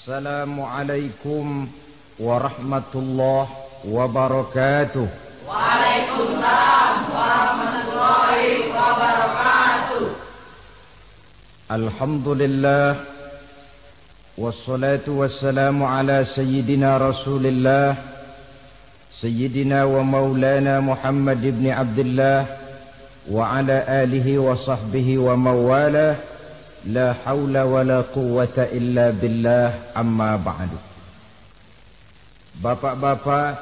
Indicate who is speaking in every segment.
Speaker 1: Assalamualaikum warahmatullahi wabarakatuh.
Speaker 2: Waalaikumsalam warahmatullahi wabarakatuh.
Speaker 1: Alhamdulillah wassalatu wassalamu ala sayyidina Rasulillah sayyidina wa maulana Muhammad ibn Abdullah wa ala alihi wa sahbihi wa mawalah. La haula wa la quwwata illa billah, amma ba'du. Bapak-bapak,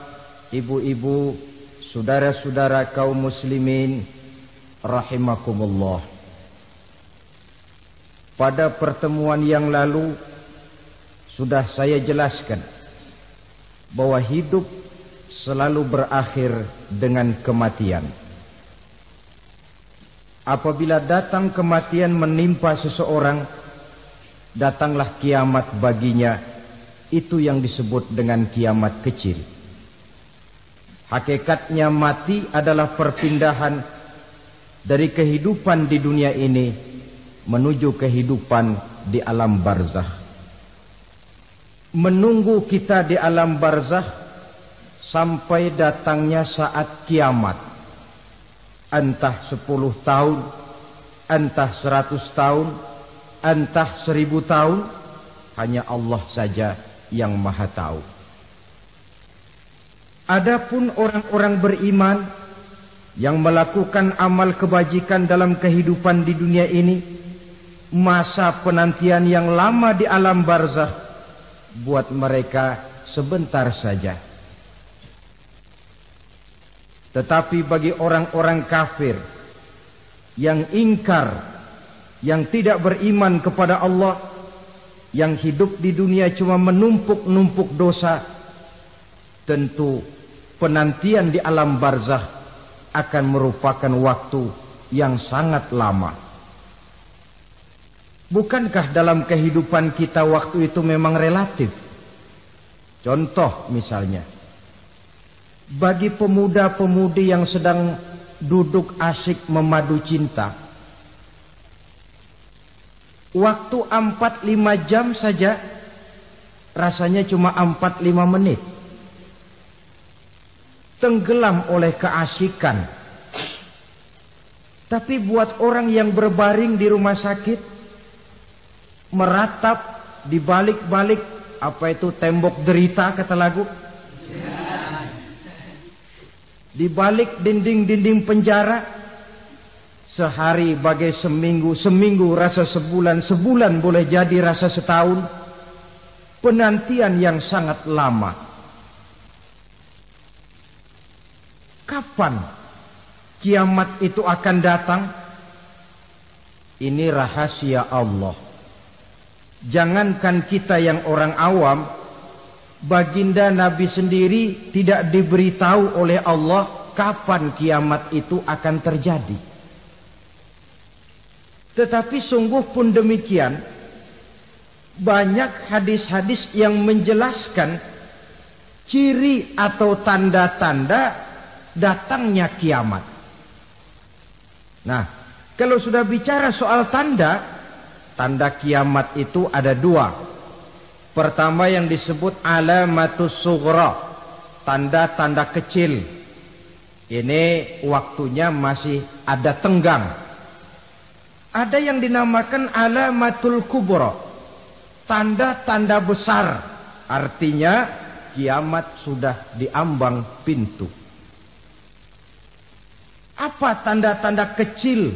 Speaker 1: ibu-ibu, saudara-saudara kaum muslimin rahimakumullah. Pada pertemuan yang lalu sudah saya jelaskan bahwa hidup selalu berakhir dengan kematian. Apabila datang kematian menimpa seseorang, datanglah kiamat baginya. Itu yang disebut dengan kiamat kecil. Hakikatnya mati adalah perpindahan dari kehidupan di dunia ini menuju kehidupan di alam barzakh. Menunggu kita di alam barzakh sampai datangnya saat kiamat. Entah 10 tahun, entah 100 tahun, entah 1000 tahun, hanya Allah saja yang maha tahu. Adapun orang-orang beriman yang melakukan amal kebajikan dalam kehidupan di dunia ini, masa penantian yang lama di alam barzakh buat mereka sebentar saja. Tetapi bagi orang-orang kafir yang ingkar, yang tidak beriman kepada Allah, yang hidup di dunia cuma menumpuk-numpuk dosa, tentu penantian di alam barzakh akan merupakan waktu yang sangat lama. Bukankah dalam kehidupan kita waktu itu memang relatif? Contoh misalnya, bagi pemuda-pemudi yang sedang duduk asyik memadu cinta, waktu 4-5 jam saja rasanya cuma 4-5 menit. Tenggelam oleh keasyikan. Tapi buat orang yang berbaring di rumah sakit, meratap di balik-balik apa itu tembok derita kata lagu, di balik dinding-dinding penjara, sehari bagai seminggu, seminggu rasa sebulan, sebulan boleh jadi rasa setahun. Penantian yang sangat lama. Kapan kiamat itu akan datang? Ini rahasia Allah. Jangankan kita yang orang awam, baginda Nabi sendiri tidak diberitahu oleh Allah kapan kiamat itu akan terjadi. Tetapi sungguh pun demikian, banyak hadis-hadis yang menjelaskan ciri atau tanda-tanda datangnya kiamat. Nah, kalau sudah bicara soal tanda, tanda kiamat itu ada 2. Pertama yang disebut alamatus sughra, tanda-tanda kecil. Ini waktunya masih ada tenggang. Ada yang dinamakan alamatul kubra, tanda-tanda besar. Artinya kiamat sudah diambang pintu. Apa tanda-tanda kecil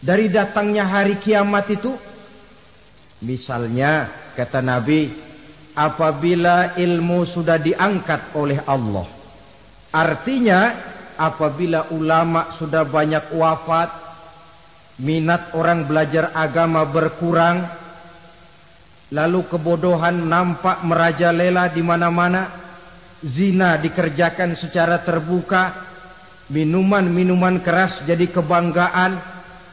Speaker 1: dari datangnya hari kiamat itu? Misalnya kata Nabi, apabila ilmu sudah diangkat oleh Allah, artinya apabila ulama sudah banyak wafat, minat orang belajar agama berkurang, lalu kebodohan nampak merajalela di mana-mana, zina dikerjakan secara terbuka, minuman-minuman keras jadi kebanggaan,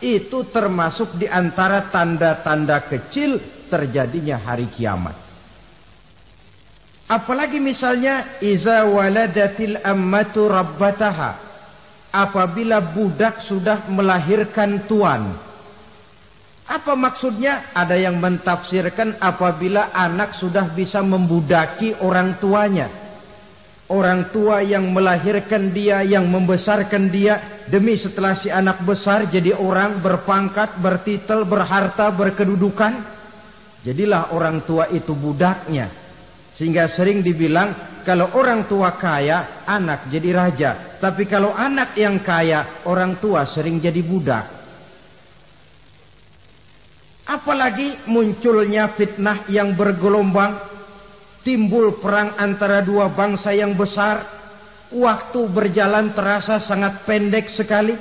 Speaker 1: itu termasuk di antara tanda-tanda kecil terjadinya hari kiamat. Apalagi misalnya iza waladatil ammatu rabbataha, apabila budak sudah melahirkan tuan. Apa Apa maksudnya? Ada yang mentafsirkan apabila anak sudah bisa membudaki orang tuanya. Orang tua yang melahirkan dia, yang membesarkan dia, demi setelah si anak besar jadi orang berpangkat, bertitel, berharta, berkedudukan, jadilah orang tua itu budaknya. Sehingga sering dibilang kalau orang tua kaya, anak jadi raja. Tapi kalau anak yang kaya, orang tua sering jadi budak. Apalagi munculnya fitnah yang bergelombang, timbul perang antara dua bangsa yang besar, waktu berjalan terasa sangat pendek sekali.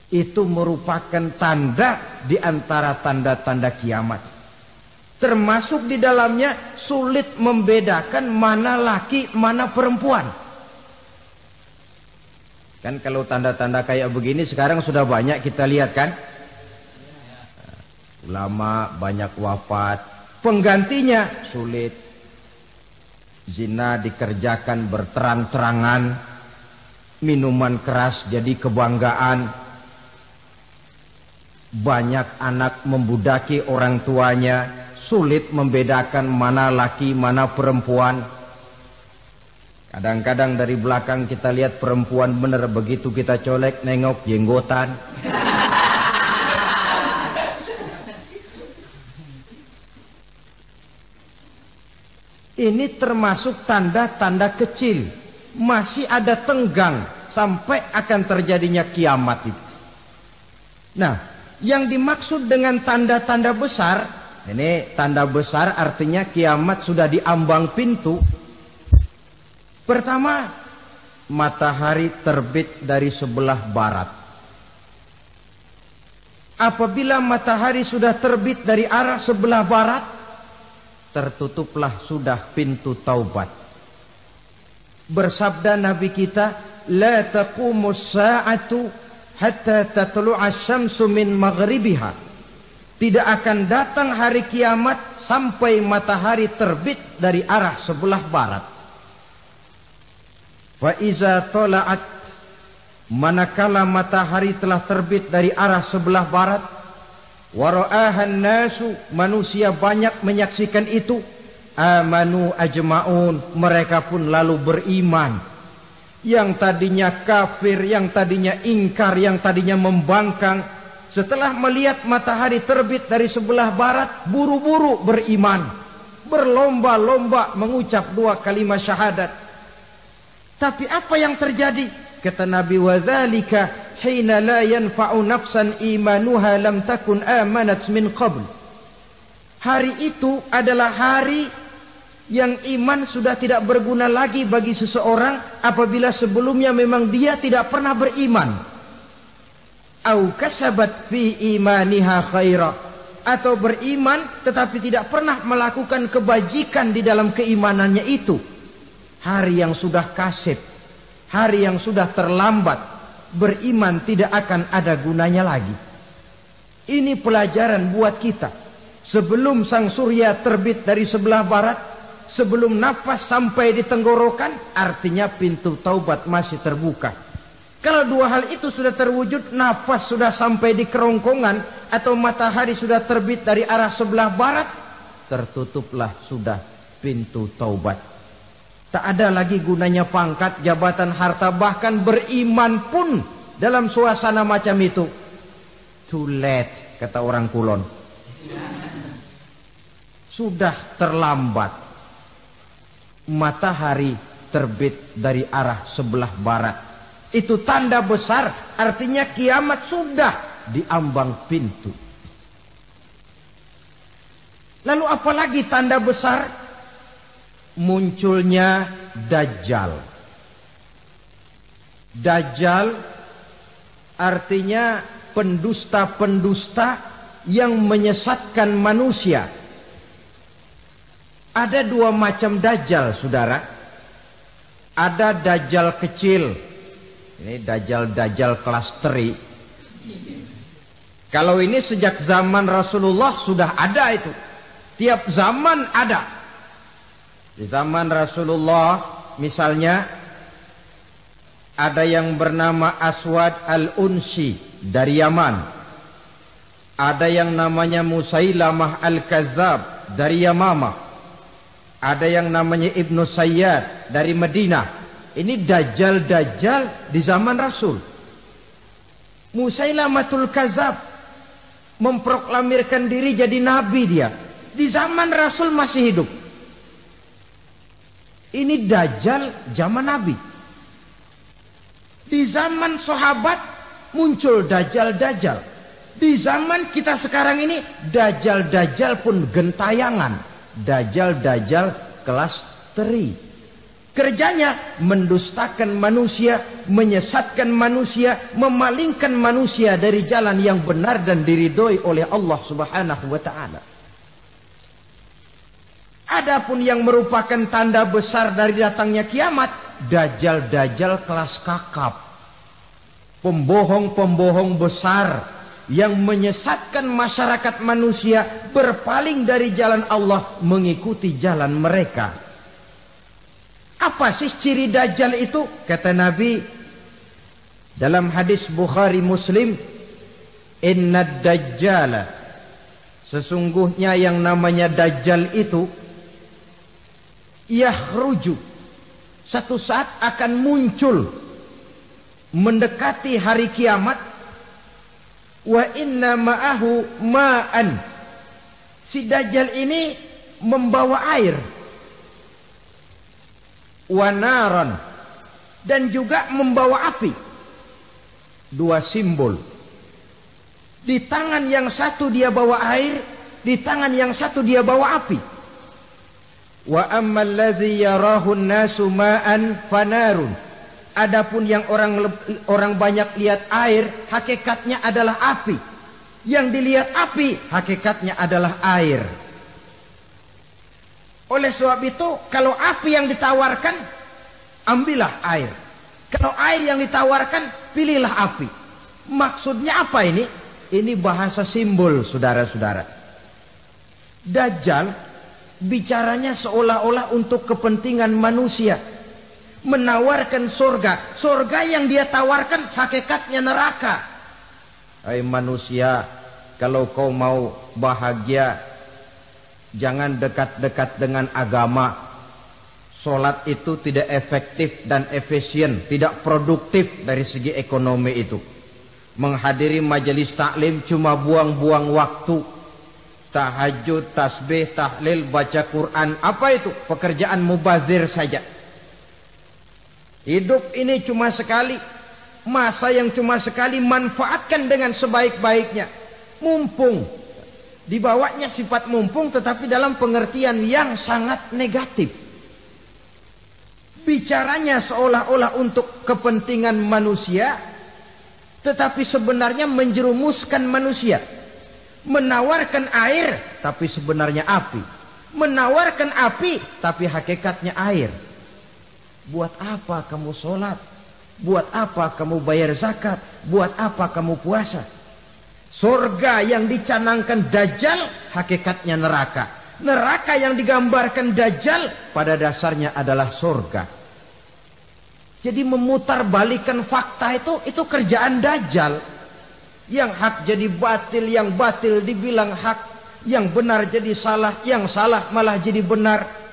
Speaker 1: Itu merupakan tanda di antara tanda-tanda kiamat. Termasuk di dalamnya sulit membedakan mana laki, mana perempuan. Kan kalau tanda-tanda kayak begini sekarang sudah banyak kita lihat kan. Ulama banyak wafat, penggantinya sulit. Zina dikerjakan berterang-terangan, minuman keras jadi kebanggaan. Banyak anak membudaki orang tuanya, sulit membedakan mana laki, mana perempuan. Kadang-kadang dari belakang kita lihat perempuan bener, begitu kita colek nengok jenggotan. Ini termasuk tanda-tanda kecil. Masih ada tenggang sampai akan terjadinya kiamat itu. Nah, yang dimaksud dengan tanda-tanda besar, ini tanda besar artinya kiamat sudah di ambang pintu. Pertama, matahari terbit dari sebelah barat. Apabila matahari sudah terbit dari arah sebelah barat, tertutuplah sudah pintu taubat. Bersabda Nabi kita, la taqumus sa'atu hatta tatlu'a syamsu min maghribiha. Tidak akan datang hari kiamat sampai matahari terbit dari arah sebelah barat. Fa iza tala'at, manakala matahari telah terbit dari arah sebelah barat, wara'ahan nasu, manusia banyak menyaksikan itu, amanu ajma'un, mereka pun lalu beriman. Yang tadinya kafir, yang tadinya ingkar, yang tadinya membangkang, setelah melihat matahari terbit dari sebelah barat, buru-buru beriman, berlomba-lomba mengucap dua kalimat syahadat. Tapi apa yang terjadi? Kata Nabi, wadzalika hina la yanfa'u nafsan imanuha lam takun amanat min qabl. Hari itu adalah hari yang iman sudah tidak berguna lagi bagi seseorang apabila sebelumnya memang dia tidak pernah beriman. Au kasabat fi imaniha khaira, atau beriman tetapi tidak pernah melakukan kebajikan di dalam keimanannya itu. Hari yang sudah kasib, hari yang sudah terlambat, beriman tidak akan ada gunanya lagi. Ini pelajaran buat kita. Sebelum sang surya terbit dari sebelah barat, sebelum nafas sampai di tenggorokan, artinya pintu taubat masih terbuka. Kalau dua hal itu sudah terwujud, nafas sudah sampai di kerongkongan, atau matahari sudah terbit dari arah sebelah barat, tertutuplah sudah pintu taubat. Tak ada lagi gunanya pangkat, jabatan, harta, bahkan beriman pun dalam suasana macam itu. Too late, kata orang Kulon. Sudah terlambat. Matahari terbit dari arah sebelah barat. Itu tanda besar, artinya kiamat sudah di ambang pintu. Lalu apalagi tanda besar? Munculnya Dajjal. Dajjal artinya pendusta-pendusta yang menyesatkan manusia. Ada dua macam Dajjal, saudara. Ada Dajjal kecil. Ini Dajjal kelas teri. Kalau ini sejak zaman Rasulullah sudah ada itu. Tiap zaman ada. Di zaman Rasulullah misalnya ada yang bernama Aswad al-Unsi dari Yaman. Ada yang namanya Musailamah Al-Kazzab dari Yamamah. Ada yang namanya Ibnu Sayyad dari Madinah. Ini dajjal-dajjal di zaman Rasul. Musailamatul Kazzab memproklamirkan diri jadi nabi dia. Di zaman Rasul masih hidup. Ini dajjal zaman Nabi. Di zaman sahabat muncul dajjal-dajjal. Di zaman kita sekarang ini dajjal-dajjal pun gentayangan. Dajjal-dajjal kelas teri. Kerjanya mendustakan manusia, menyesatkan manusia, memalingkan manusia dari jalan yang benar dan diridhoi oleh Allah Subhanahu wa taala. Adapun yang merupakan tanda besar dari datangnya kiamat, dajjal-dajjal kelas kakap. Pembohong-pembohong besar yang menyesatkan masyarakat manusia berpaling dari jalan Allah mengikuti jalan mereka. Apa sih ciri dajjal itu? Kata Nabi dalam hadis Bukhari Muslim, "Innad dajjala", sesungguhnya yang namanya dajjal itu yakhruju, satu saat akan muncul mendekati hari kiamat. Wa inna ma'ahu ma'an, si dajjal ini membawa air. Wa naran, dan juga membawa api. Dua simbol. Di tangan yang satu dia bawa air, di tangan yang satu dia bawa api. Wa ammal ladzi yarahu an-nasu ma'an fanarun. Adapun yang orang banyak lihat air, hakikatnya adalah api. Yang dilihat api, hakikatnya adalah air. Oleh sebab itu, kalau api yang ditawarkan, ambillah air. Kalau air yang ditawarkan, pilihlah api. Maksudnya apa ini? Ini bahasa simbol, saudara-saudara. Dajjal bicaranya seolah-olah untuk kepentingan manusia. Menawarkan surga. Surga yang dia tawarkan hakikatnya neraka. Hai manusia, kalau kau mau bahagia, jangan dekat-dekat dengan agama. Sholat itu tidak efektif dan efisien, tidak produktif dari segi ekonomi itu. Menghadiri majelis taklim cuma buang-buang waktu. Tahajud, tasbih, tahlil, baca Quran, apa itu? Pekerjaan mubazir saja. Hidup ini cuma sekali, masa yang cuma sekali, manfaatkan dengan sebaik-baiknya. Mumpung, dibawanya sifat mumpung tetapi dalam pengertian yang sangat negatif. Bicaranya seolah-olah untuk kepentingan manusia, tetapi sebenarnya menjerumuskan manusia. Menawarkan air, tapi sebenarnya api. Menawarkan api, tapi hakikatnya air. Buat apa kamu sholat? Buat apa kamu bayar zakat? Buat apa kamu puasa? Surga yang dicanangkan Dajjal, hakikatnya neraka. Neraka yang digambarkan Dajjal, pada dasarnya adalah surga. Jadi memutarbalikan fakta itu kerjaan Dajjal. Yang hak jadi batil, yang batil dibilang hak, yang benar jadi salah, yang salah malah jadi benar.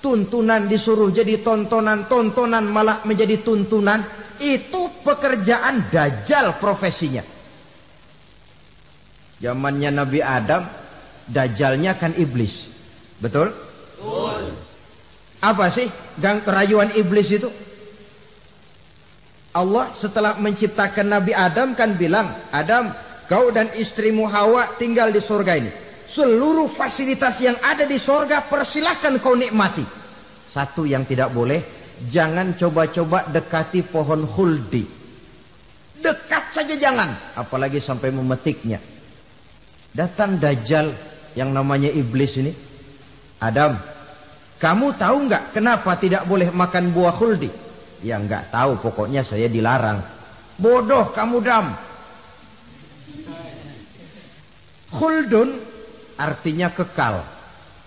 Speaker 1: Tuntunan disuruh jadi tontonan, tontonan malah menjadi tuntunan. Itu pekerjaan Dajjal profesinya. Zamannya Nabi Adam, Dajjalnya kan iblis. Betul? Betul. Apa sih gang kerayuan iblis itu? Allah setelah menciptakan Nabi Adam kan bilang, Adam, kau dan istrimu Hawa tinggal di surga ini. Seluruh fasilitas yang ada di surga persilahkan kau nikmati. Satu yang tidak boleh, jangan coba-coba dekati pohon khuldi. Dekat saja jangan, apalagi sampai memetiknya. Datang Dajjal yang namanya iblis ini. Adam, kamu tahu nggak kenapa tidak boleh makan buah khuldi? Ya nggak tahu, pokoknya saya dilarang. Bodoh kamu Dam. Khuldun artinya kekal.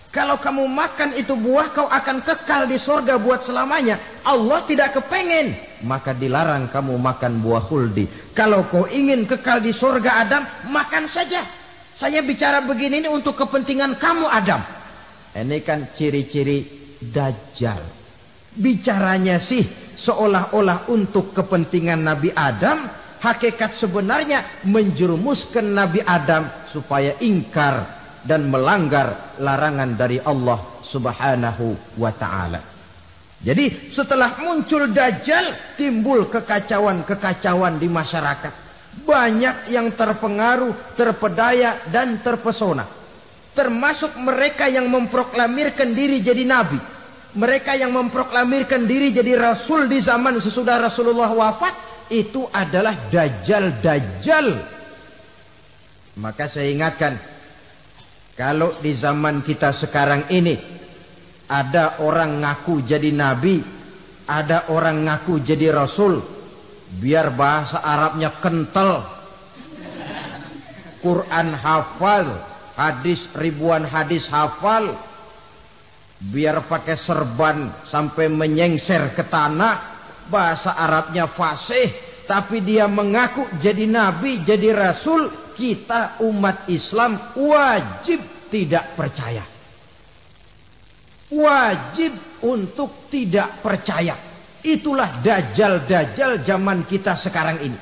Speaker 1: Kalau kamu makan itu buah, kau akan kekal di surga buat selamanya. Allah tidak kepengen, maka dilarang kamu makan buah khuldi. Kalau kau ingin kekal di surga Adam, makan saja. Saya bicara begini ini untuk kepentingan kamu Adam. Ini kan ciri-ciri Dajjal. Bicaranya sih seolah-olah untuk kepentingan Nabi Adam. Hakikat sebenarnya menjerumuskan Nabi Adam supaya ingkar dan melanggar larangan dari Allah Subhanahu wa ta'ala. Jadi setelah muncul Dajjal, timbul kekacauan-kekacauan di masyarakat. Banyak yang terpengaruh, terpedaya dan terpesona. Termasuk mereka yang memproklamirkan diri jadi nabi. Mereka yang memproklamirkan diri jadi rasul di zaman sesudah Rasulullah wafat. Itu adalah Dajjal. Maka saya ingatkan, kalau di zaman kita sekarang ini ada orang ngaku jadi nabi, ada orang ngaku jadi rasul, biar bahasa Arabnya kental, Quran hafal, hadis ribuan hadis hafal, biar pakai serban sampai menyengser ke tanah, bahasa Arabnya fasih, tapi dia mengaku jadi nabi, jadi rasul. Kita umat Islam wajib tidak percaya. Wajib untuk tidak percaya. Itulah Dajjal zaman kita sekarang ini.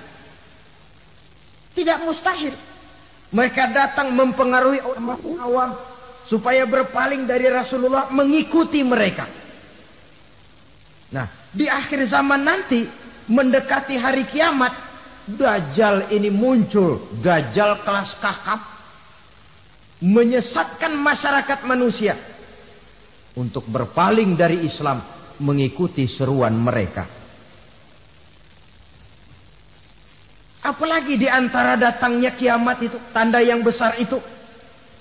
Speaker 1: Tidak mustahil mereka datang mempengaruhi orang awam supaya berpaling dari Rasulullah, mengikuti mereka. Nah, di akhir zaman nanti, mendekati hari kiamat, Dajjal ini muncul. Dajjal kelas kakap, menyesatkan masyarakat manusia untuk berpaling dari Islam, mengikuti seruan mereka. Apalagi di antara datangnya kiamat itu, tanda yang besar itu,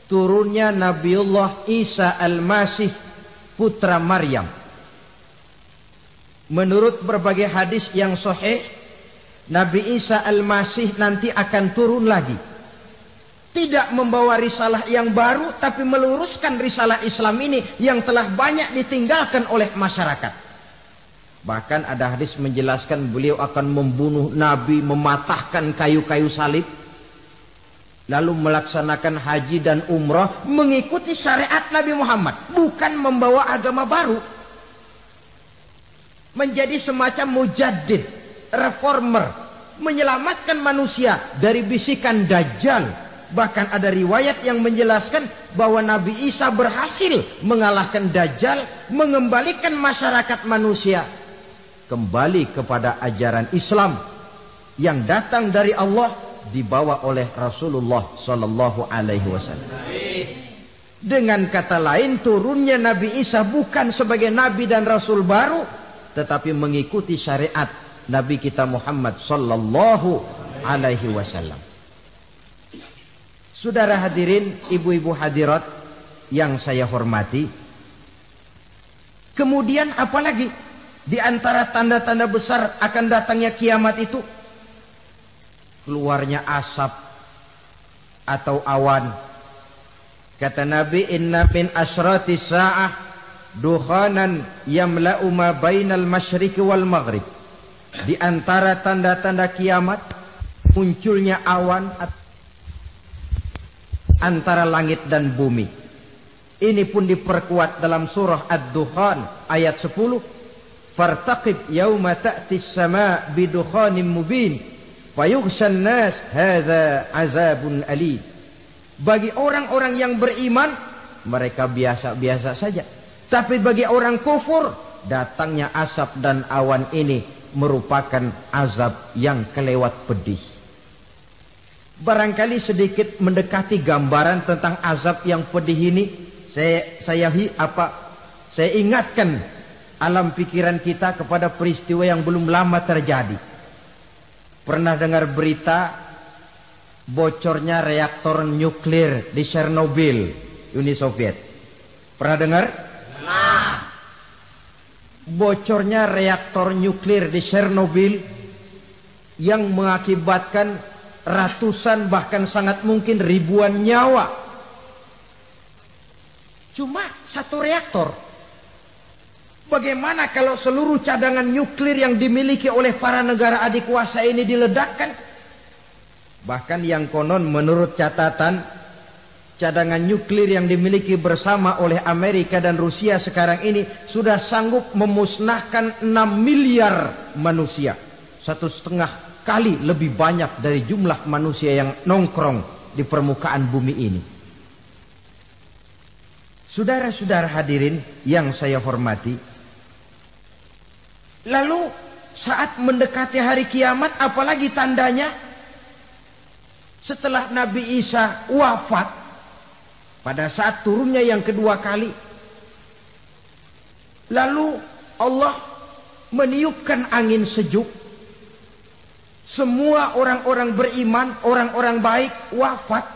Speaker 1: turunnya Nabiullah Isa Al-Masih, putra Maryam. Menurut berbagai hadis yang sahih, Nabi Isa Al-Masih nanti akan turun lagi. Tidak membawa risalah yang baru, tapi meluruskan risalah Islam ini yang telah banyak ditinggalkan oleh masyarakat. Bahkan ada hadis menjelaskan beliau akan membunuh Nabi, mematahkan kayu-kayu salib, lalu melaksanakan haji dan umrah mengikuti syariat Nabi Muhammad, bukan membawa agama baru. Menjadi semacam mujaddid, reformer, menyelamatkan manusia dari bisikan Dajjal. Bahkan ada riwayat yang menjelaskan bahwa Nabi Isa berhasil mengalahkan Dajjal, mengembalikan masyarakat manusia kembali kepada ajaran Islam yang datang dari Allah, dibawa oleh Rasulullah sallallahu alaihi wasallam. Dengan kata lain, turunnya Nabi Isa bukan sebagai nabi dan rasul baru, tetapi mengikuti syariat Nabi kita Muhammad sallallahu alaihi wasallam. Saudara hadirin, ibu-ibu hadirat yang saya hormati, kemudian apalagi di antara tanda-tanda besar akan datangnya kiamat itu? Keluarnya asap atau awan. Kata Nabi, inna min asyrati sa'ah dukhanan yamla'u ma bainal masyriqi wal maghrib. Di antara tanda-tanda kiamat, munculnya awan antara langit dan bumi. Ini pun diperkuat dalam surah Ad-Dukhan ayat 10. Fartaqib yauma ta'ti as-sama' bidukhanin mubin fayughshan nas hadza azabun alim. Bagi orang-orang yang beriman, mereka biasa-biasa saja. Tapi bagi orang kufur, datangnya asap dan awan ini merupakan azab yang kelewat pedih. Barangkali sedikit mendekati gambaran tentang azab yang pedih ini, saya ingatkan alam pikiran kita kepada peristiwa yang belum lama terjadi. Pernah dengar berita bocornya reaktor nuklir di Chernobyl, Uni Soviet? Pernah dengar? Nah, bocornya reaktor nuklir di Chernobyl yang mengakibatkan ratusan bahkan sangat mungkin ribuan nyawa. Cuma satu reaktor. Bagaimana kalau seluruh cadangan nuklir yang dimiliki oleh para negara adikuasa ini diledakkan? Bahkan yang konon menurut catatan cadangan nuklir yang dimiliki bersama oleh Amerika dan Rusia sekarang ini sudah sanggup memusnahkan 6 miliar manusia. 1,5 kali lebih banyak dari jumlah manusia yang nongkrong di permukaan bumi ini. Saudara-saudara hadirin yang saya hormati, lalu saat mendekati hari kiamat, apalagi tandanya? Setelah Nabi Isa wafat, pada saat turunnya yang kedua kali, lalu Allah meniupkan angin sejuk. Semua orang-orang beriman, orang-orang baik wafat.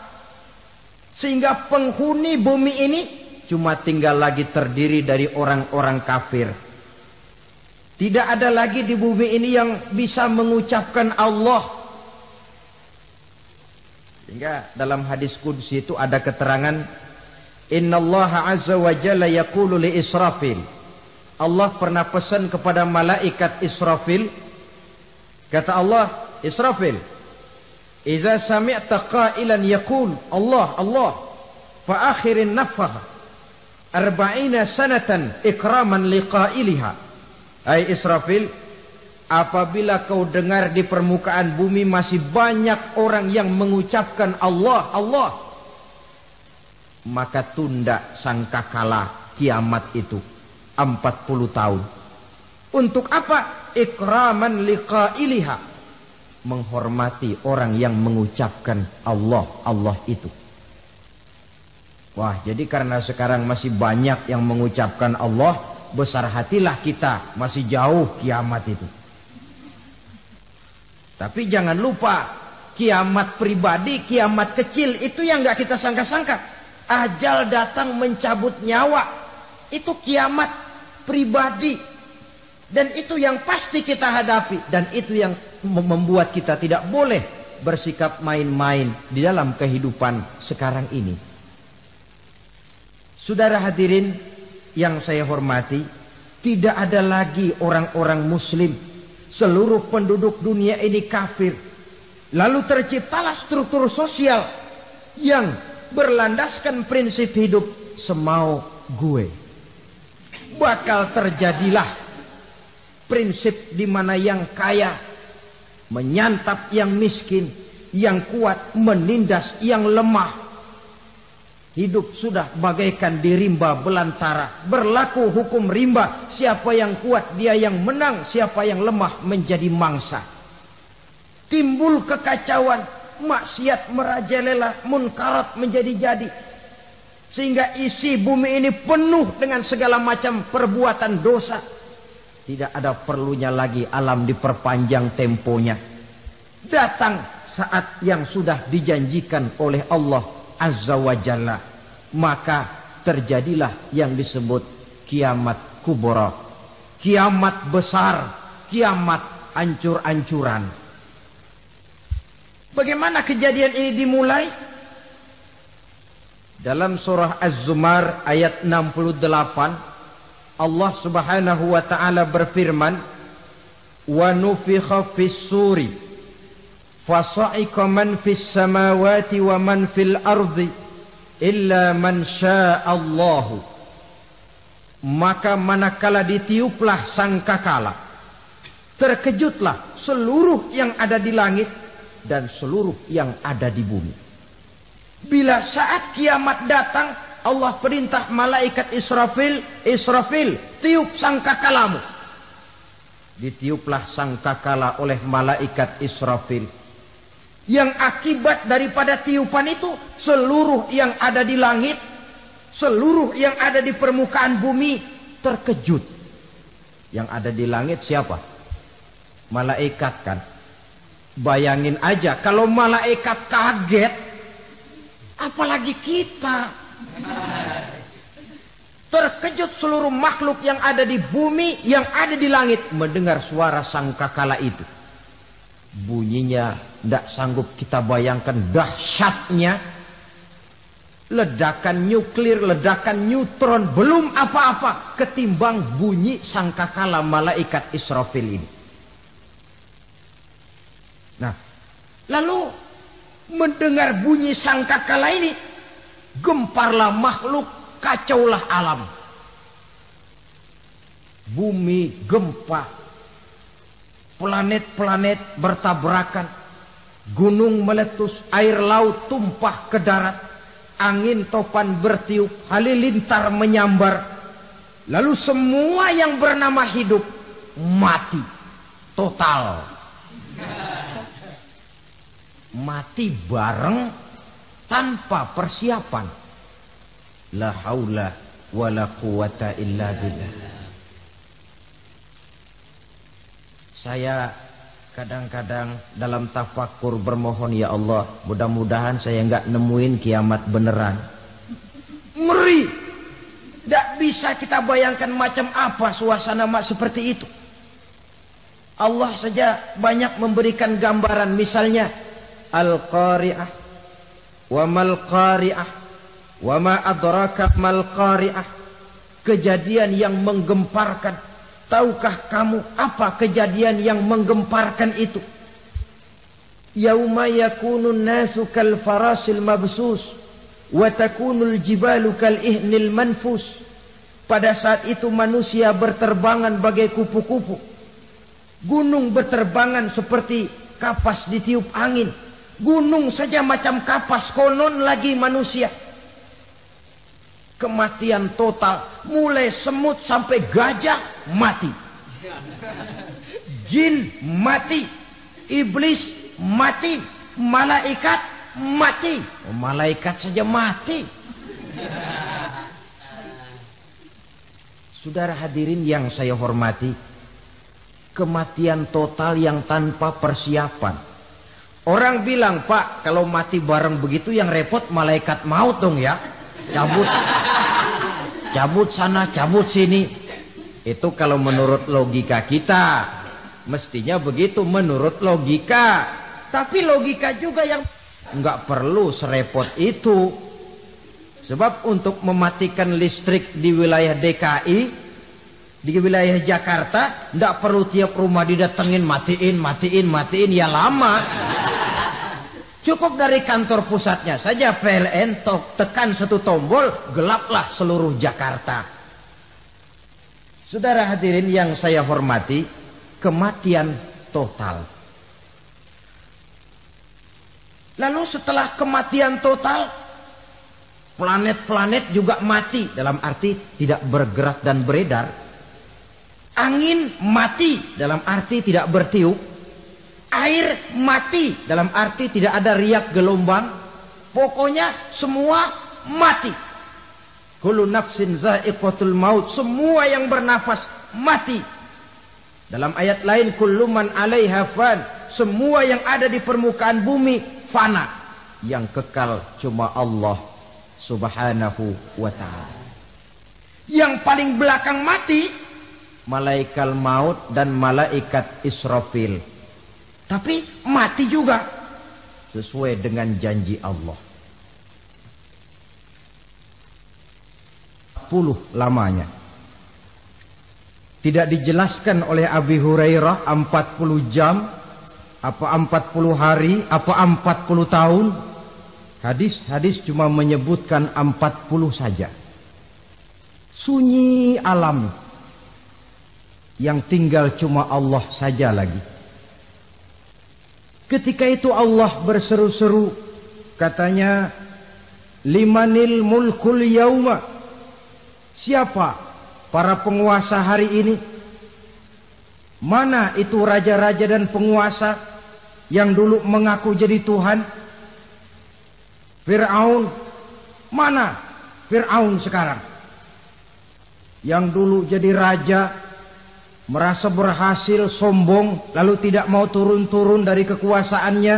Speaker 1: Sehingga penghuni bumi ini cuma tinggal lagi terdiri dari orang-orang kafir. Tidak ada lagi di bumi ini yang bisa mengucapkan Allah. Sehingga dalam hadis qudsi itu ada keterangan, innallaha azza wa jalla yaqulu li Israfil. Allah pernah pesan kepada malaikat Israfil. Kata Allah, Israfil, idza sami'ta qailan yaqul Allah Allah fa akhirin nafakh 40 sanatan ikraman liqailiha. Hai Israfil, apabila kau dengar di permukaan bumi masih banyak orang yang mengucapkan Allah Allah, maka tunda sangkakala kiamat itu 40 tahun. Untuk apa? Ikraman liqailiha, menghormati orang yang mengucapkan Allah Allah itu. Wah, jadi karena sekarang masih banyak yang mengucapkan Allah, besar hatilah kita, masih jauh kiamat itu. Tapi jangan lupa, kiamat pribadi, kiamat kecil itu yang gak kita sangka-sangka. Ajal datang mencabut nyawa, itu kiamat pribadi. Dan itu yang pasti kita hadapi. Dan itu yang membuat kita tidak boleh bersikap main-main di dalam kehidupan sekarang ini. Saudara hadirin yang saya hormati, tidak ada lagi orang-orang muslim. Seluruh penduduk dunia ini kafir. Lalu terciptalah struktur sosial yang berlandaskan prinsip hidup semau gue. Bakal terjadilah prinsip di mana yang kaya menyantap yang miskin, yang kuat menindas yang lemah. Hidup sudah bagaikan di rimba belantara. Berlaku hukum rimba. Siapa yang kuat dia yang menang. Siapa yang lemah menjadi mangsa. Timbul kekacauan. Maksiat merajalela. Munkarat menjadi-jadi. Sehingga isi bumi ini penuh dengan segala macam perbuatan dosa. Tidak ada perlunya lagi alam diperpanjang temponya. Datang saat yang sudah dijanjikan oleh Allah Azza wa Jalla, maka terjadilah yang disebut kiamat kubra, kiamat besar, kiamat ancur-ancuran. Bagaimana kejadian ini dimulai? Dalam surah Az-Zumar ayat 68, Allah Subhanahu wa taala berfirman, wa nufikha fis suri fasa'iqa man fis samawati wa man fil ardi illa man sya'allahu. Maka manakala ditiuplah sangkakala, terkejutlah seluruh yang ada di langit dan seluruh yang ada di bumi. Bila saat kiamat datang, Allah perintah malaikat Israfil, Israfil, tiup sangkakalamu. Ditiuplah sangkakala oleh malaikat Israfil. Yang akibat daripada tiupan itu, seluruh yang ada di langit, seluruh yang ada di permukaan bumi terkejut. Yang ada di langit siapa? Malaikat kan. Bayangin aja kalau malaikat kaget, apalagi kita. Terkejut seluruh makhluk yang ada di bumi, yang ada di langit mendengar suara sangkakala itu. Bunyinya tidak sanggup kita bayangkan dahsyatnya. Ledakan nuklir, ledakan neutron, belum apa-apa ketimbang bunyi sangkakala malaikat Israfil ini. Nah, lalu mendengar bunyi sangkakala ini, Gemparlah makhluk, kacaulah alam. Bumi gempa, planet-planet bertabrakan, gunung meletus, air laut tumpah ke darat, angin topan bertiup, halilintar menyambar. Lalu semua yang bernama hidup mati total. Mati bareng tanpa persiapan. La haula wala quwata illa billah. Saya kadang-kadang dalam tafakur bermohon, ya Allah, mudah-mudahan saya enggak nemuin kiamat beneran. Ngeri. Tidak bisa kita bayangkan macam apa suasana seperti itu. Allah saja banyak memberikan gambaran, misalnya Al-Qari'ah, wa mal Qari'ah, wa ma adraka mal Qari'ah. Kejadian yang menggemparkan. Tahukah kamu apa kejadian yang menggemparkan itu? Yauma yakunun nasu kal farasil mabsus wa takunul jibalu kal ihnil manfus. Pada saat itu manusia berterbangan bagai kupu-kupu. Gunung berterbangan seperti kapas ditiup angin. Gunung saja macam kapas, konon lagi manusia. Kematian total, mulai semut sampai gajah mati, jin mati, iblis mati, malaikat mati. Malaikat saja mati. Saudara hadirin yang saya hormati, kematian total yang tanpa persiapan. Orang bilang, Pak, kalau mati bareng begitu yang repot malaikat maut dong ya. Cabut sana, cabut sini. Itu kalau menurut logika kita, mestinya begitu menurut logika. Tapi logika juga yang nggak perlu serepot itu. Sebab untuk mematikan listrik di wilayah DKI, di wilayah Jakarta, nggak perlu tiap rumah didatengin, matiin, ya lama. Cukup dari kantor pusatnya saja PLN tekan satu tombol, gelaplah seluruh Jakarta. Saudara hadirin yang saya hormati, kematian total. Lalu setelah kematian total, planet-planet juga mati, dalam arti tidak bergerak dan beredar. Angin mati, dalam arti tidak bertiup. Air mati, dalam arti tidak ada riak gelombang. Pokoknya semua mati. Kullu nafsin za'iqatul maut. Semua yang bernafas mati. Dalam ayat lain, kullu man 'alaiha fan. Semua yang ada di permukaan bumi fana. Yang kekal cuma Allah Subhanahu wa ta'ala. Yang paling belakang mati malaikat maut dan malaikat Israfil. Tapi mati juga sesuai dengan janji Allah. 40 lamanya. Tidak dijelaskan oleh Abi Hurairah 40 jam, apa 40 hari, apa 40 tahun. Hadis-hadis cuma menyebutkan 40 saja. Sunyi alam. Yang tinggal cuma Allah saja lagi. Ketika itu Allah berseru-seru, katanya, limanil mulkul yauma. Siapa para penguasa hari ini? Mana itu raja-raja dan penguasa yang dulu mengaku jadi Tuhan? Fir'aun. Mana Fir'aun sekarang? Yang dulu jadi raja, merasa berhasil, sombong, lalu tidak mau turun-turun dari kekuasaannya,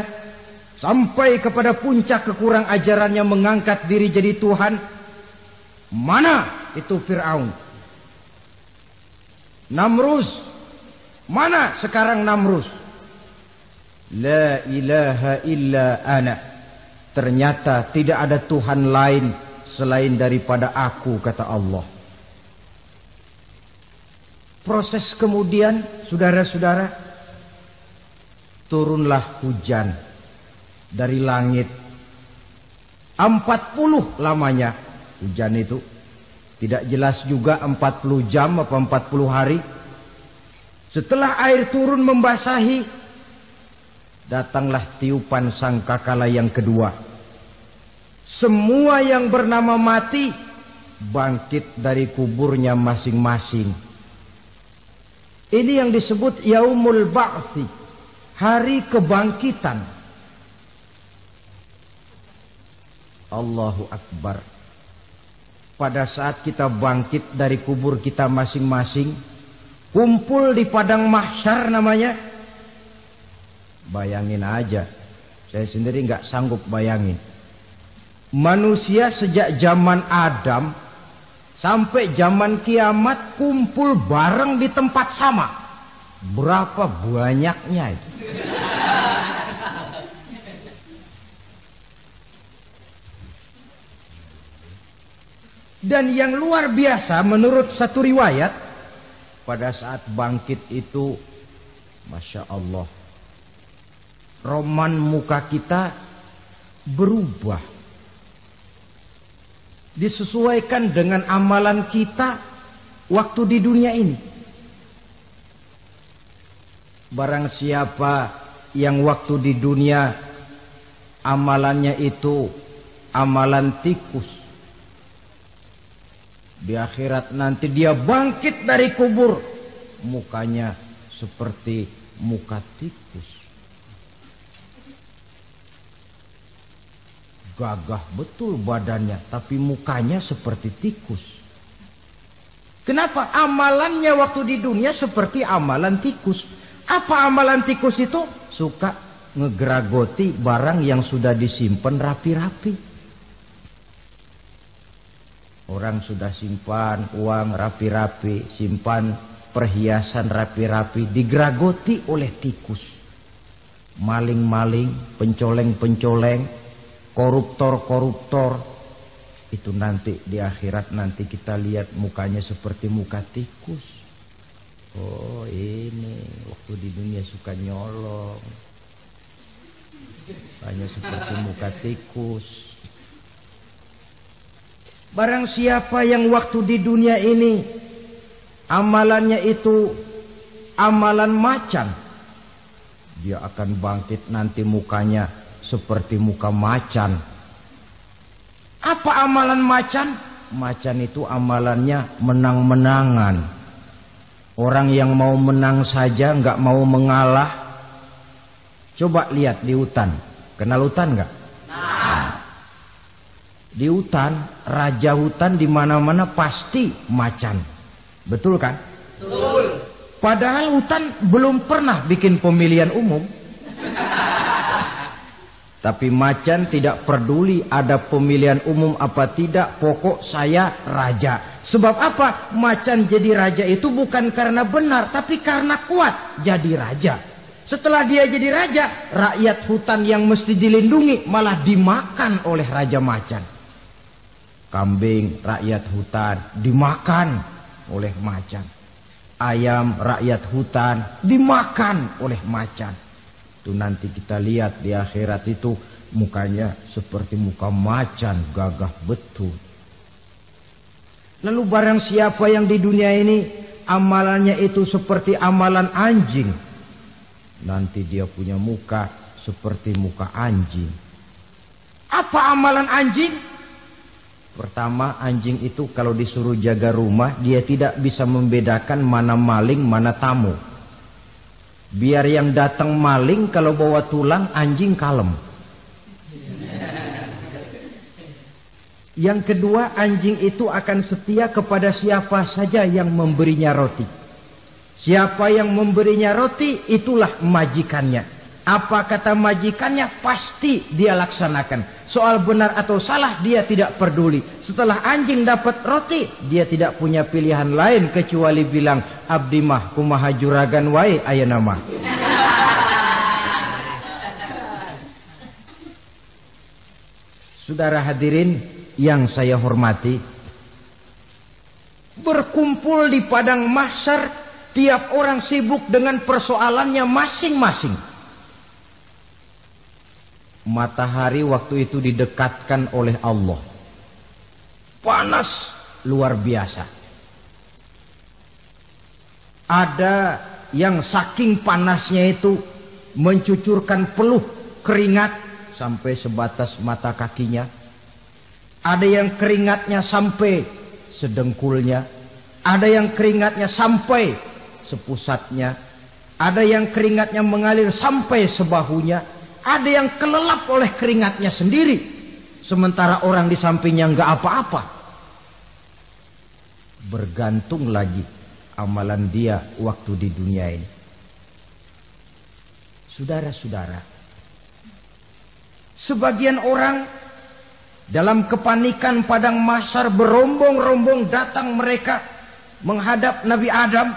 Speaker 1: sampai kepada puncak kekurang ajarannya mengangkat diri jadi Tuhan. Mana itu Fir'aun? Namrus. Mana sekarang Namrus? La ilaha illa ana. Ternyata tidak ada Tuhan lain selain daripada aku, kata Allah. Proses kemudian, saudara-saudara, turunlah hujan dari langit. 40 lamanya hujan itu. Tidak jelas juga 40 jam apa 40 hari. Setelah air turun membasahi, datanglah tiupan sangkakala yang kedua. Semua yang bernama mati bangkit dari kuburnya masing-masing. Ini yang disebut Yaumul Ba'thi, hari kebangkitan. Allahu Akbar. Pada saat kita bangkit dari kubur kita masing-masing, kumpul di padang mahsyar namanya. Bayangin aja, saya sendiri nggak sanggup bayangin. Manusia sejak zaman Adam sampai zaman kiamat kumpul bareng di tempat sama. Berapa banyaknya itu? Dan yang luar biasa menurut satu riwayat, pada saat bangkit itu, Masya Allah, roman muka kita berubah. Disesuaikan dengan amalan kita waktu di dunia ini. Barang siapa yang waktu di dunia amalannya itu amalan tikus, di akhirat nanti dia bangkit dari kubur, mukanya seperti muka tikus. Gagah betul badannya, tapi mukanya seperti tikus. Kenapa? Amalannya waktu di dunia seperti amalan tikus. Apa amalan tikus itu? Suka ngegeragoti barang yang sudah disimpan rapi-rapi. Orang sudah simpan uang rapi-rapi, simpan perhiasan rapi-rapi, digeragoti oleh tikus. Maling-maling, pencoleng-pencoleng, koruptor-koruptor. Itu nanti di akhirat nanti kita lihat mukanya seperti muka tikus. Oh ini waktu di dunia suka nyolong, hanya seperti muka tikus. Barang siapa yang waktu di dunia ini amalannya itu amalan macan, dia akan bangkit nanti mukanya seperti muka macan. Apa amalan macan? Macan itu amalannya menang-menangan. Orang yang mau menang saja nggak mau mengalah. Coba lihat di hutan. Kenal hutan nggak? Di hutan, raja hutan di mana-mana pasti macan. Betul kan?
Speaker 2: Betul.
Speaker 1: Padahal hutan belum pernah bikin pemilihan umum. Tapi macan tidak peduli ada pemilihan umum apa tidak, pokok saya raja. Sebab apa? Macan jadi raja itu bukan karena benar, tapi karena kuat jadi raja. Setelah dia jadi raja, rakyat hutan yang mesti dilindungi malah dimakan oleh raja macan. Kambing rakyat hutan dimakan oleh macan. Ayam rakyat hutan dimakan oleh macan. Itu nanti kita lihat di akhirat itu mukanya seperti muka macan, gagah betul. Lalu barang siapa yang di dunia ini amalannya itu seperti amalan anjing, nanti dia punya muka seperti muka anjing. Apa amalan anjing? Pertama, anjing itu kalau disuruh jaga rumah, dia tidak bisa membedakan mana maling, mana tamu. Biar yang datang maling kalau bawa tulang, anjing kalem. Yang kedua, anjing itu akan setia kepada siapa saja yang memberinya roti. Siapa yang memberinya roti, itulah majikannya. Apa kata majikannya pasti dia laksanakan. Soal benar atau salah dia tidak peduli. Setelah anjing dapat roti, dia tidak punya pilihan lain kecuali bilang, abdi mah kumaha juragan wae ayeuna mah. Saudara hadirin yang saya hormati, berkumpul di padang mahsyar, tiap orang sibuk dengan persoalannya masing-masing. Matahari waktu itu didekatkan oleh Allah. Panas luar biasa. Ada yang saking panasnya itu mencucurkan peluh keringat sampai sebatas mata kakinya. Ada yang keringatnya sampai sedengkulnya. Ada yang keringatnya sampai sepusatnya. Ada yang keringatnya mengalir sampai sebahunya. Ada yang kelelap oleh keringatnya sendiri, sementara orang di sampingnya enggak apa-apa. Bergantung lagi amalan dia waktu di dunia ini. Saudara-saudara, sebagian orang dalam kepanikan padang mahsyar berombong-rombong datang mereka menghadap Nabi Adam.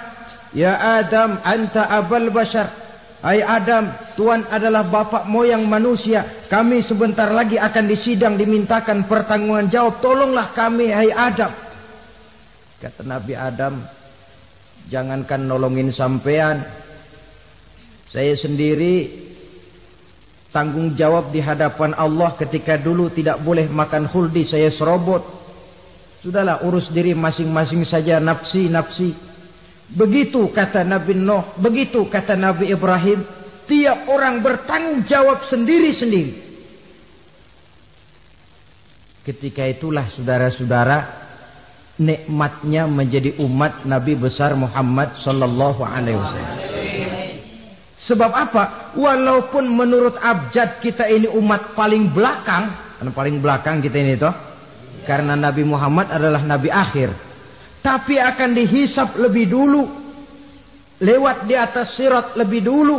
Speaker 1: Ya Adam, anta abal bashar. Hai Adam, Tuhan adalah bapak moyang manusia. Kami sebentar lagi akan disidang, dimintakan pertanggungan jawab. Tolonglah kami, hai Adam. Kata Nabi Adam, jangankan nolongin sampean, saya sendiri tanggung jawab di hadapan Allah ketika dulu tidak boleh makan khuldi, saya serobot. Sudahlah, urus diri masing-masing saja, nafsi. Begitu kata Nabi Nuh, begitu kata Nabi Ibrahim. Tiap orang bertanggung jawab sendiri-sendiri. Ketika itulah saudara-saudara, nikmatnya menjadi umat Nabi besar Muhammad sallallahu alaihi wasallam. Sebab apa? Walaupun menurut abjad kita ini umat paling belakang, paling belakang kita ini toh, karena Nabi Muhammad adalah nabi akhir. Tapi akan dihisap lebih dulu, lewat di atas sirat lebih dulu,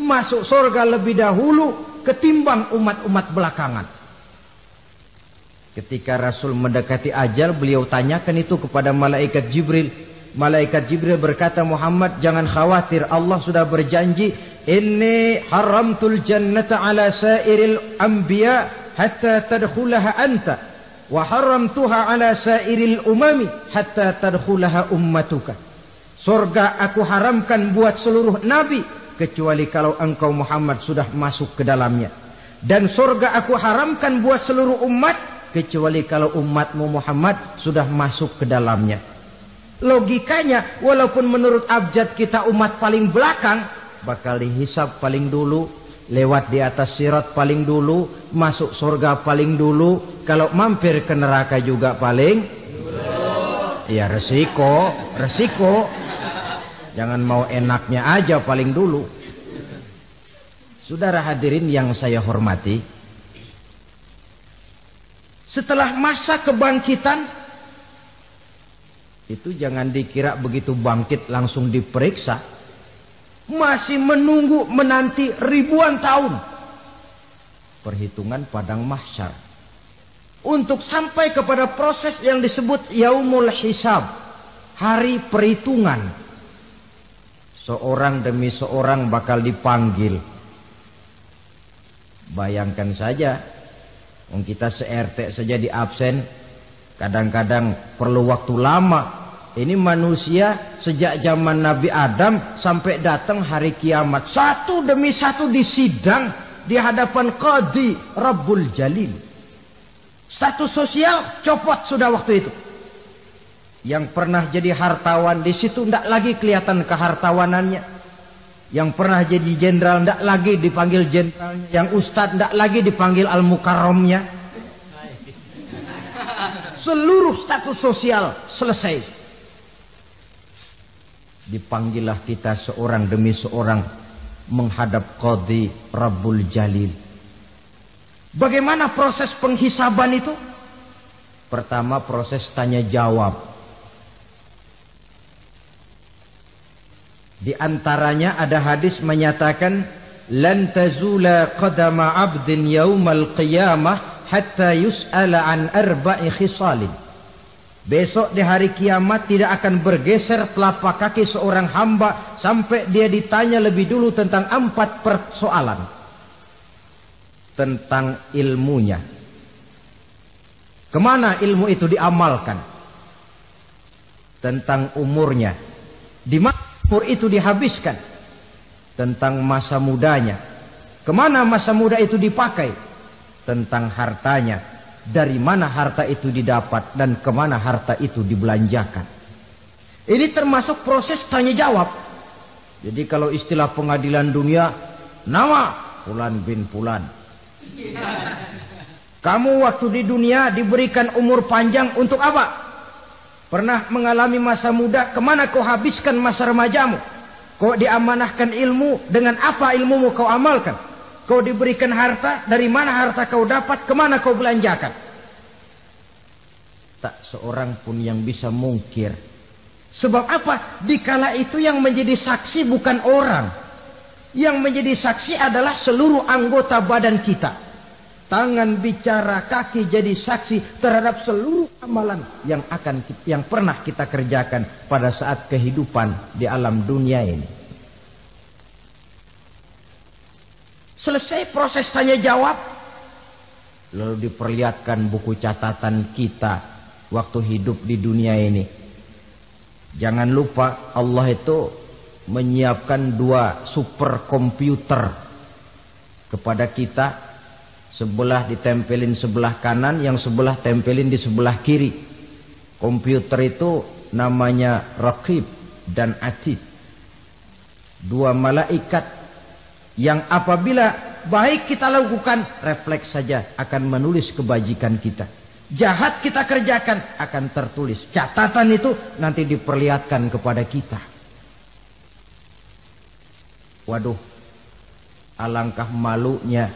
Speaker 1: masuk surga lebih dahulu ketimbang umat-umat belakangan. Ketika Rasul mendekati ajal, beliau tanyakan itu kepada malaikat Jibril. Malaikat Jibril berkata, Muhammad jangan khawatir, Allah sudah berjanji, inni haramtul jannata ala sairil anbiya hatta tadkhulaha anta. Wa haramtuha ala sairil umami hatta tadkhulaha ummatuka. Surga aku haramkan buat seluruh nabi kecuali kalau engkau Muhammad sudah masuk ke dalamnya. Dan surga aku haramkan buat seluruh umat kecuali kalau umatmu Muhammad sudah masuk ke dalamnya. Logikanya, walaupun menurut abjad kita umat paling belakang, bakal dihisab paling dulu, lewat di atas sirat paling dulu, masuk surga paling dulu. Kalau mampir ke neraka juga paling dulu. Ya resiko. Jangan mau enaknya aja paling dulu. Saudara hadirin yang saya hormati, setelah masa kebangkitan itu jangan dikira begitu bangkit langsung diperiksa. Masih menunggu menanti ribuan tahun perhitungan padang mahsyar untuk sampai kepada proses yang disebut yaumul hisab, hari perhitungan. Seorang demi seorang bakal dipanggil. Bayangkan saja, kita se-RT saja di absen, kadang-kadang perlu waktu lama. Ini manusia sejak zaman Nabi Adam sampai datang hari kiamat, satu demi satu disidang di hadapan Qadhi Rabbul Jalil. Status sosial copot sudah waktu itu. Yang pernah jadi hartawan di situ tidak lagi kelihatan kehartawanannya. Yang pernah jadi jenderal tidak lagi dipanggil jenderalnya. Yang ustadz tidak lagi dipanggil al-mukarramnya. Seluruh status sosial selesai. Dipanggillah kita seorang demi seorang menghadap Qadhi Rabbul Jalil. Bagaimana proses penghisaban itu? Pertama proses tanya jawab. Di antaranya ada hadis menyatakan, lan tazula qadama 'abdin yaumal qiyamah hatta yus'ala an arba'i khisalin. Besok di hari kiamat tidak akan bergeser telapak kaki seorang hamba sampai dia ditanya lebih dulu tentang 4 persoalan. Tentang ilmunya, kemana ilmu itu diamalkan, tentang umurnya, di mana umur itu dihabiskan, tentang masa mudanya, Kemana masa muda itu dipakai? Tentang hartanya. Dari mana harta itu didapat dan kemana harta itu dibelanjakan. Ini termasuk proses tanya jawab. Jadi kalau istilah pengadilan dunia, nama Fulan bin Fulan. Kamu waktu di dunia diberikan umur panjang untuk apa? Pernah mengalami masa muda, kemana kau habiskan masa remajamu? Kau diamanahkan ilmu, dengan apa ilmumu kau amalkan? Kau diberikan harta, dari mana harta kau dapat, kemana kau belanjakan? Tak seorang pun yang bisa mungkir. Sebab apa? Dikala itu yang menjadi saksi bukan orang. Yang menjadi saksi adalah seluruh anggota badan kita. Tangan bicara, kaki jadi saksi terhadap seluruh amalan yang pernah kita kerjakan pada saat kehidupan di alam dunia ini. Selesai proses tanya jawab, lalu diperlihatkan buku catatan kita waktu hidup di dunia ini. Jangan lupa Allah itu menyiapkan 2 superkomputer kepada kita. Sebelah ditempelin sebelah kanan, yang sebelah tempelin di sebelah kiri. Komputer itu namanya Raqib dan Atid. 2 malaikat yang apabila baik kita lakukan, refleks saja akan menulis kebajikan kita. Jahat kita kerjakan, akan tertulis. Catatan itu nanti diperlihatkan kepada kita. Waduh, alangkah malunya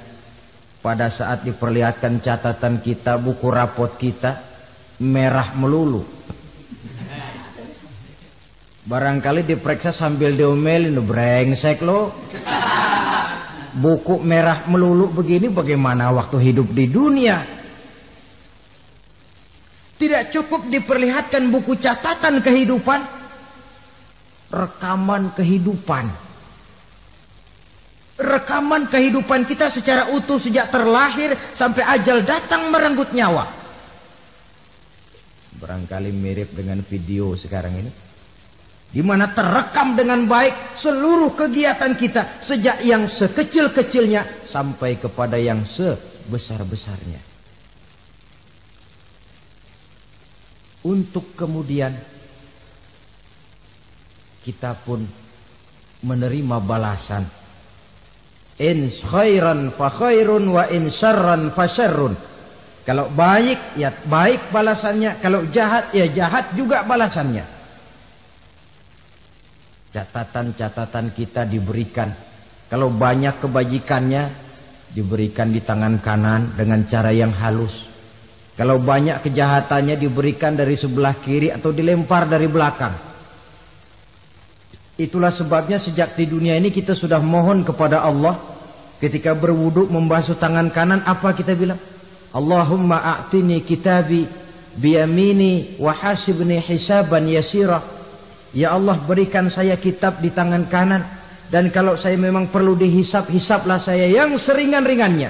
Speaker 1: pada saat diperlihatkan catatan kita, buku rapot kita merah melulu. Barangkali diperiksa sambil diomelin, brengsek lo. Buku merah melulu begini bagaimana waktu hidup di dunia? Tidak cukup diperlihatkan buku catatan kehidupan, rekaman kehidupan. Rekaman kehidupan kita secara utuh sejak terlahir sampai ajal datang merenggut nyawa. Barangkali mirip dengan video sekarang ini, di mana terekam dengan baik seluruh kegiatan kita sejak yang sekecil-kecilnya sampai kepada yang sebesar-besarnya. Untuk kemudian kita pun menerima balasan. In khairan fa khairun wa in syarran fa syarrun. Kalau baik ya baik balasannya, kalau jahat ya jahat juga balasannya. Catatan-catatan kita diberikan. Kalau banyak kebajikannya diberikan di tangan kanan dengan cara yang halus. Kalau banyak kejahatannya diberikan dari sebelah kiri atau dilempar dari belakang. Itulah sebabnya sejak di dunia ini kita sudah mohon kepada Allah. Ketika berwudu membasuh tangan kanan, apa kita bilang? Allahumma a'tini kitabi biyamini wa hasibni hisaban yasira. Ya Allah, berikan saya kitab di tangan kanan, dan kalau saya memang perlu dihisap, hisaplah saya yang seringan-ringannya.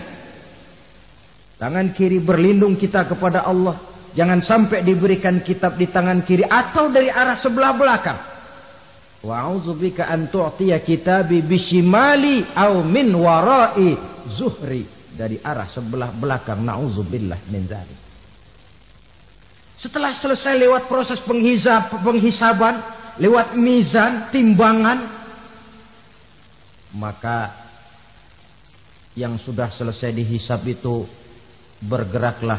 Speaker 1: Tangan kiri berlindung kita kepada Allah. Jangan sampai diberikan kitab di tangan kiri atau dari arah sebelah belakang. Wa a'udzubika an tu'tiya kitabi bishimali aw min wara'i zuhri, dari arah sebelah belakang. Na'udzubillah min dzalik. Setelah selesai lewat proses penghisaban, lewat mizan, timbangan, maka yang sudah selesai dihisab itu bergeraklah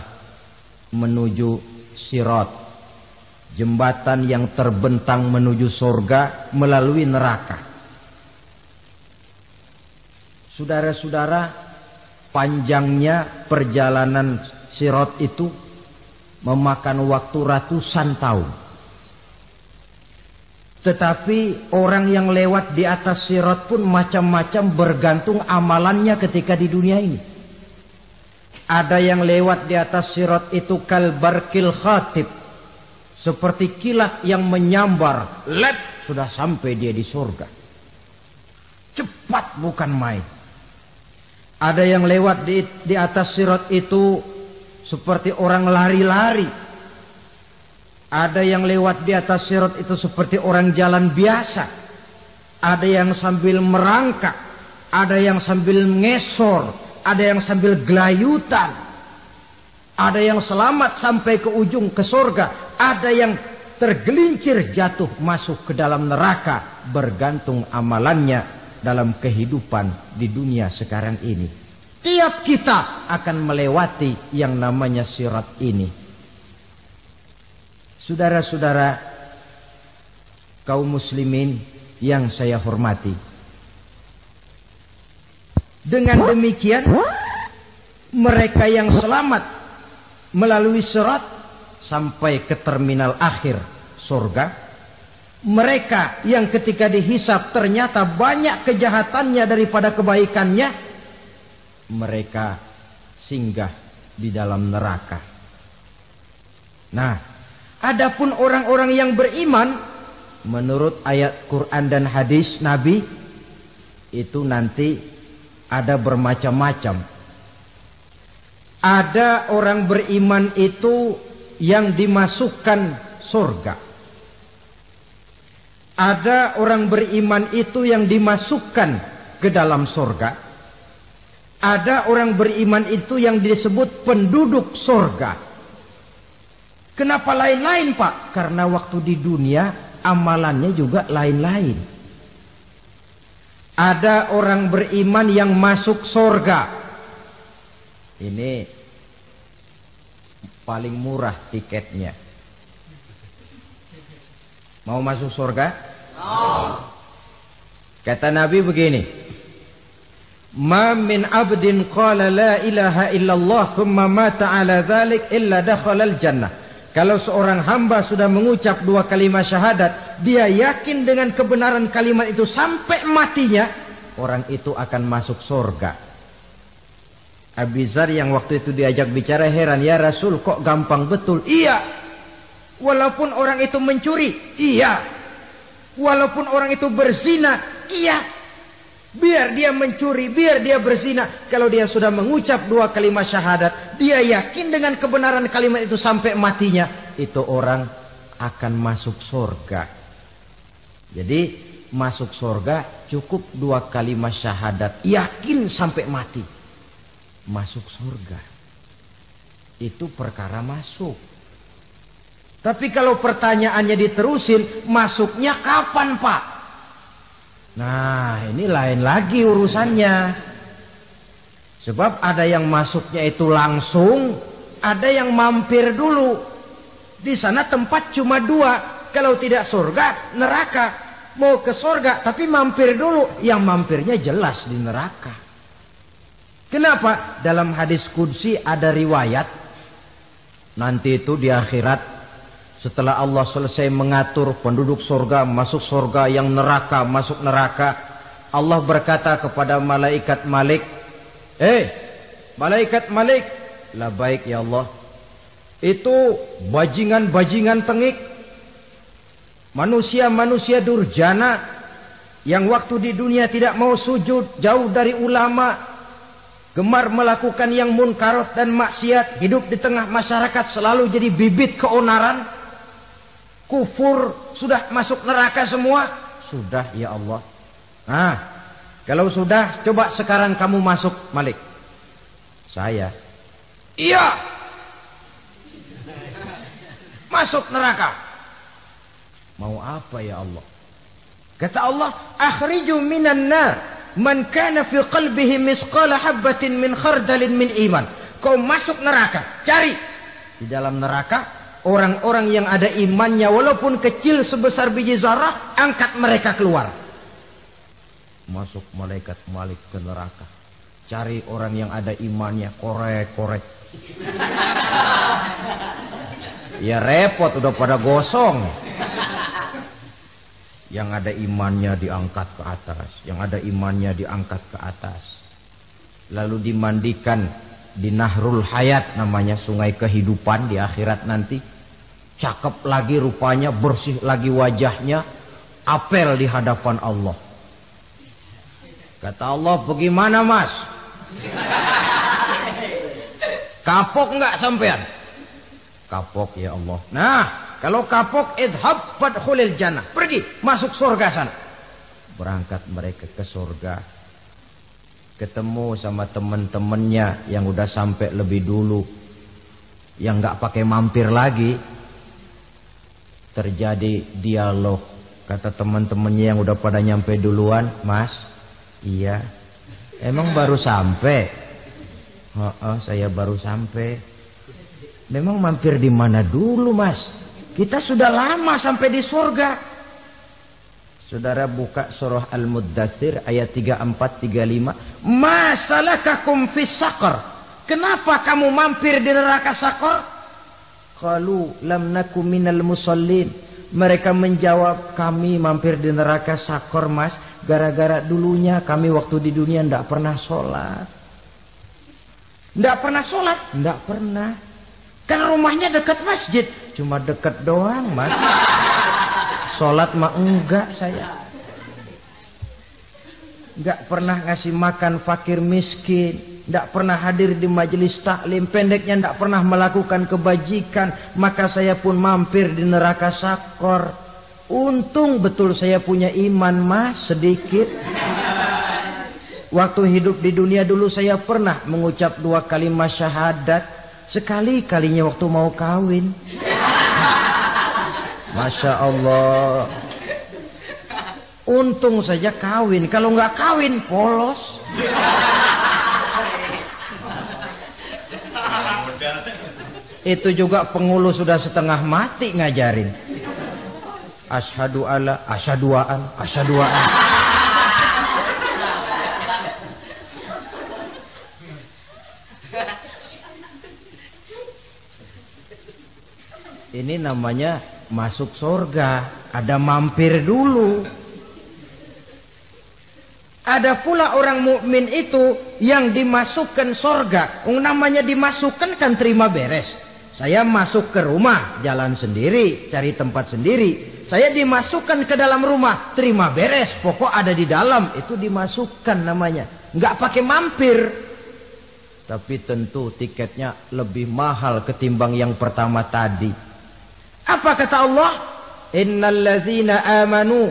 Speaker 1: menuju sirat, jembatan yang terbentang menuju surga melalui neraka. Saudara-saudara, panjangnya perjalanan sirat itu memakan waktu ratusan tahun. Tetapi orang yang lewat di atas sirat pun macam-macam, bergantung amalannya ketika di dunia ini. Ada yang lewat di atas sirat itu kalbarkil khatib, seperti kilat yang menyambar, lep, sudah sampai dia di surga. Cepat bukan main. Ada yang lewat di atas sirat itu seperti orang lari-lari. Ada yang lewat di atas sirat itu seperti orang jalan biasa. Ada yang sambil merangkak. ada yang sambil ngesor, ada yang sambil gelayutan, ada yang selamat sampai ke ujung ke surga, ada yang tergelincir jatuh masuk ke dalam neraka, bergantung amalannya dalam kehidupan di dunia sekarang ini. Tiap kita akan melewati yang namanya sirat ini. Saudara-saudara kaum muslimin yang saya hormati, dengan demikian mereka yang selamat melalui sirat sampai ke terminal akhir surga, mereka yang ketika dihisab ternyata banyak kejahatannya daripada kebaikannya, mereka singgah di dalam neraka. Nah, adapun orang-orang yang beriman menurut ayat Quran dan hadis Nabi itu nanti ada bermacam-macam. Ada orang beriman itu yang dimasukkan surga. Ada orang beriman itu yang dimasukkan ke dalam surga. Ada orang beriman itu yang disebut penduduk surga. Kenapa lain-lain, Pak? Karena waktu di dunia amalannya juga lain-lain. Ada orang beriman yang masuk surga. Ini paling murah tiketnya. Mau masuk surga? Kata Nabi begini, ma min abdin qala la ilaha illallah thumma mata ala dhalik illa dakhalal jannah. Kalau seorang hamba sudah mengucap dua kalimat syahadat, dia yakin dengan kebenaran kalimat itu sampai matinya, orang itu akan masuk surga. Abi Dzar yang waktu itu diajak bicara heran, ya Rasul kok gampang betul? Iya. Walaupun orang itu mencuri, iya. Walaupun orang itu berzina, iya. Biar dia mencuri, biar dia berzina, kalau dia sudah mengucap dua kalimat syahadat, dia yakin dengan kebenaran kalimat itu sampai matinya, itu orang akan masuk surga. Jadi masuk surga cukup dua kalimat syahadat, yakin sampai mati, masuk surga. Itu perkara masuk. Tapi kalau pertanyaannya diterusin, masuknya kapan, Pak? Nah, ini lain lagi urusannya. Sebab ada yang masuknya itu langsung, ada yang mampir dulu. Di sana tempat cuma dua, kalau tidak surga, neraka. Mau ke surga tapi mampir dulu, yang mampirnya jelas di neraka. Kenapa? Dalam hadis qudsi ada riwayat, nanti itu di akhirat, setelah Allah selesai mengatur penduduk surga masuk surga, yang neraka masuk neraka, Allah berkata kepada malaikat Malik, malaikat Malik, labaik ya Allah. Itu bajingan-bajingan tengik, manusia-manusia durjana yang waktu di dunia tidak mau sujud, jauh dari ulama, gemar melakukan yang munkarat dan maksiat, hidup di tengah masyarakat selalu jadi bibit keonaran, kufur, sudah masuk neraka semua. Sudah ya Allah. Nah, kalau sudah, coba sekarang kamu masuk, Malik. Saya, iya, masuk neraka. Mau apa ya Allah? Kata Allah, akhriju minan nar man kana fi qalbihi misqala habbatin min khardalin min iman. Kau masuk neraka, cari di dalam neraka orang-orang yang ada imannya walaupun kecil sebesar biji zarah, angkat mereka keluar. Masuk malaikat Malik ke neraka, cari orang yang ada imannya, korek-korek. Ya repot, udah pada gosong. Yang ada imannya diangkat ke atas, yang ada imannya diangkat ke atas, lalu dimandikan di Nahrul Hayat, namanya sungai kehidupan di akhirat nanti. Cakep lagi rupanya, bersih lagi wajahnya, apel di hadapan Allah. Kata Allah, bagaimana mas? Kapok enggak sampean? Kapok ya Allah. Nah, kalau kapok, idhab fadkhulil jannah, pergi masuk surga sana. Berangkat mereka ke surga. ketemu sama temen-temennya yang udah sampai lebih dulu, yang nggak pakai mampir lagi. Terjadi dialog. Kata teman-temannya yang udah pada nyampe duluan, Mas, iya, emang baru sampai? Oh, saya baru sampai. Memang mampir di mana dulu, Mas? Kita sudah lama sampai di surga. Saudara buka surah Al-Muddatsir ayat 34-35. Masalakakum fis saqar? Kenapa kamu mampir di neraka Saqar? Qalu lam naku minal musallin. Mereka menjawab, kami mampir di neraka Saqar, Mas, gara-gara dulunya kami waktu di dunia tidak pernah sholat. Tidak pernah sholat? Tidak pernah. Kan rumahnya dekat masjid. Cuma dekat doang, Mas. Sholat mah enggak saya. Enggak pernah ngasih makan fakir miskin. Enggak pernah hadir di majelis taklim. Pendeknya enggak pernah melakukan kebajikan. Maka saya pun mampir di neraka Saqar. Untung betul saya punya iman, Mas, sedikit. Waktu hidup di dunia dulu saya pernah mengucap 2 kalimat syahadat. Sekali-kalinya waktu mau kawin. Masya Allah. Untung saja kawin. Kalau nggak kawin polos. Itu juga pengulu sudah setengah mati ngajarin. Asyhadu alla, asyaduaan, asyaduaan. Ini namanya masuk surga, ada mampir dulu. Ada pula orang mukmin itu yang dimasukkan surga. Namanya dimasukkan kan terima beres. Saya masuk ke rumah, jalan sendiri, cari tempat sendiri. Saya dimasukkan ke dalam rumah, terima beres, pokok ada di dalam, itu dimasukkan namanya. Nggak pakai mampir. Tapi tentu tiketnya lebih mahal ketimbang yang pertama tadi. Apa kata Allah? Innal ladzina amanu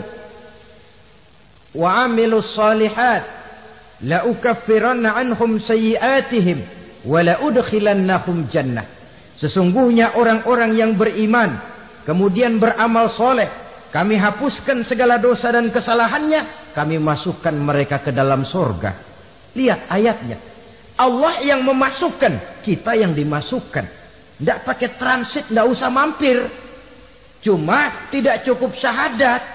Speaker 1: wa 'amilus shalihat la ukaffiranna 'anhum sayyi'atihim wa la udkhilannahum jannah. Sesungguhnya orang-orang yang beriman kemudian beramal soleh, kami hapuskan segala dosa dan kesalahannya, kami masukkan mereka ke dalam surga. Lihat ayatnya. Allah yang memasukkan, kita yang dimasukkan. Tidak pakai transit, tidak usah mampir. Cuma tidak cukup syahadat,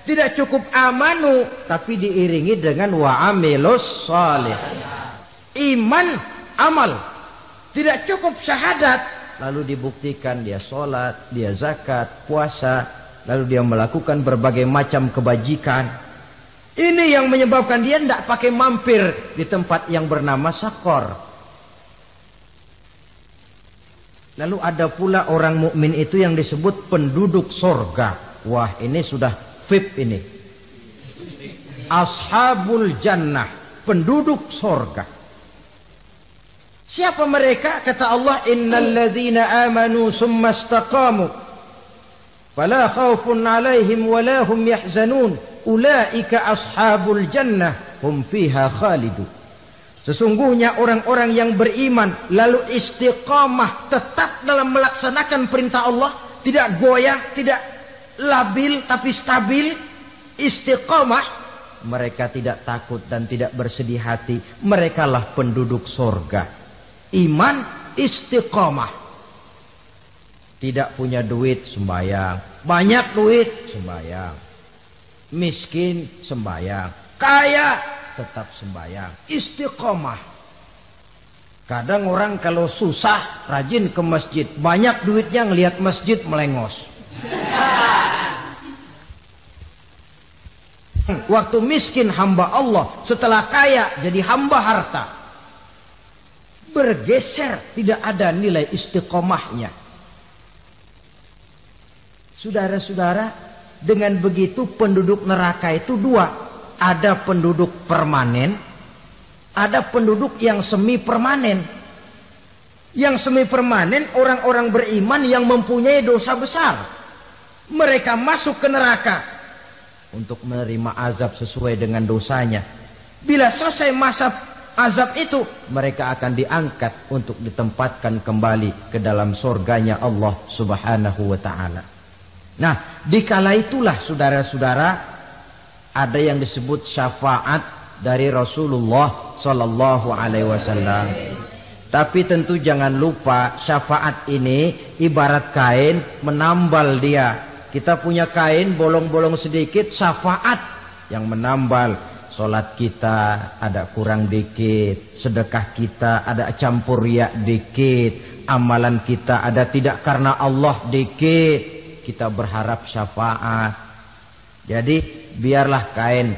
Speaker 1: tidak cukup amanu, tapi diiringi dengan wa'amilus salih. Iman, amal. Tidak cukup syahadat, lalu dibuktikan dia sholat, dia zakat, puasa, lalu dia melakukan berbagai macam kebajikan. Ini yang menyebabkan dia tidak pakai mampir di tempat yang bernama Saqar. Lalu ada pula orang mukmin itu yang disebut penduduk sorga. Wah, ini sudah VIP ini. Ashabul jannah, penduduk sorga. Siapa mereka? Kata Allah, innal ladzina amanu summa istaqamu fala khaufun alaihim wala hum yahzanun ulaika ashabul jannah hum fiha khalidun. Sesungguhnya orang-orang yang beriman lalu istiqamah, tetap dalam melaksanakan perintah Allah, tidak goyah, tidak labil tapi stabil, istiqamah, mereka tidak takut dan tidak bersedih hati. Merekalah penduduk surga. Iman, istiqamah. Tidak punya duit, sembahyang. Banyak duit, sembahyang. Miskin, sembahyang. Kaya, tetap sembahyang. Istiqomah. Kadang orang kalau susah rajin ke masjid, banyak duitnya ngelihat masjid melengos. Waktu miskin hamba Allah, setelah kaya jadi hamba harta. Bergeser, tidak ada nilai istiqomahnya. Saudara-saudara, dengan begitu penduduk neraka itu dua. Ada penduduk permanen, ada penduduk yang semi permanen. Yang semi permanen orang-orang beriman yang mempunyai dosa besar. Mereka masuk ke neraka untuk menerima azab sesuai dengan dosanya. Bila selesai masa azab itu, mereka akan diangkat untuk ditempatkan kembali ke dalam surganya Allah Subhanahu wa ta'ala. Nah, dikala itulah saudara-saudara, ada yang disebut syafaat dari Rasulullah Sallallahu Alaihi Wasallam. Tapi tentu jangan lupa, syafaat ini ibarat kain menambal dia. Kita punya kain bolong-bolong sedikit, syafaat yang menambal. Solat kita ada kurang dikit, sedekah kita ada campur riya dikit, amalan kita ada tidak karena Allah dikit. Kita berharap syafaat. Jadi biarlah kain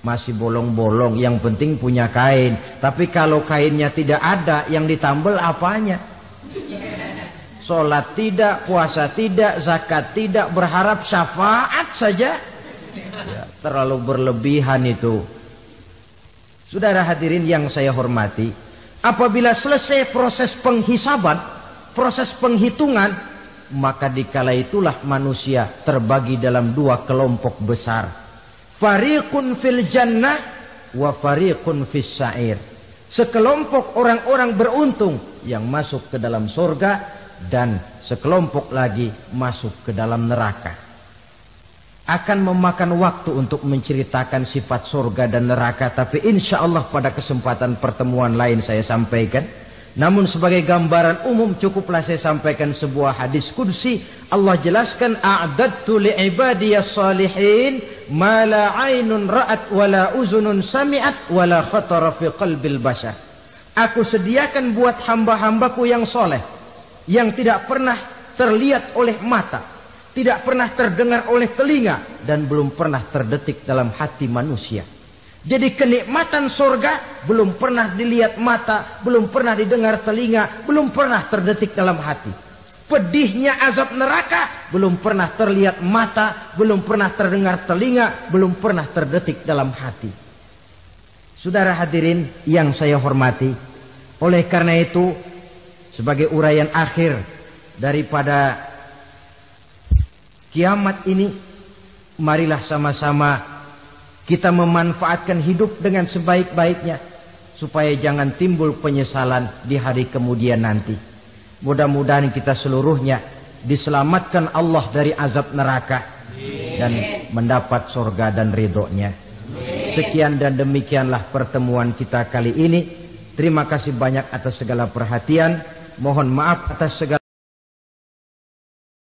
Speaker 1: masih bolong-bolong, yang penting punya kain. Tapi kalau kainnya tidak ada, yang ditambal apanya? Sholat tidak, puasa tidak, zakat tidak, berharap syafaat saja. Ya, terlalu berlebihan itu. Saudara hadirin yang saya hormati, apabila selesai proses penghisaban, proses penghitungan, maka dikala itulah manusia terbagi dalam dua kelompok besar. Fariqun fil jannah wa fariqun fis sa'ir. Sekelompok orang-orang beruntung yang masuk ke dalam surga, dan sekelompok lagi masuk ke dalam neraka. Akan memakan waktu untuk menceritakan sifat surga dan neraka, tapi insya Allah pada kesempatan pertemuan lain saya sampaikan. Namun sebagai gambaran umum cukuplah saya sampaikan sebuah hadis qudsi. Allah jelaskan, a'dadtu li'ibadiyas salihin ma la 'ainun ra'at wa la uzunun sami'at wa la khatara fi qalbil bashar. Aku sediakan buat hamba-hambaku yang soleh, yang tidak pernah terlihat oleh mata, tidak pernah terdengar oleh telinga, dan belum pernah terdetik dalam hati manusia. Jadi kenikmatan surga belum pernah dilihat mata, belum pernah didengar telinga, belum pernah terdetik dalam hati. Pedihnya azab neraka belum pernah terlihat mata, belum pernah terdengar telinga, belum pernah terdetik dalam hati. Saudara hadirin yang saya hormati, oleh karena itu sebagai uraian akhir daripada kiamat ini, marilah sama-sama kita memanfaatkan hidup dengan sebaik-baiknya, supaya jangan timbul penyesalan di hari kemudian nanti. Mudah-mudahan kita seluruhnya diselamatkan Allah dari azab neraka dan mendapat surga dan ridhonya. Sekian dan demikianlah pertemuan kita kali ini. Terima kasih banyak atas segala perhatian. Mohon maaf atas segala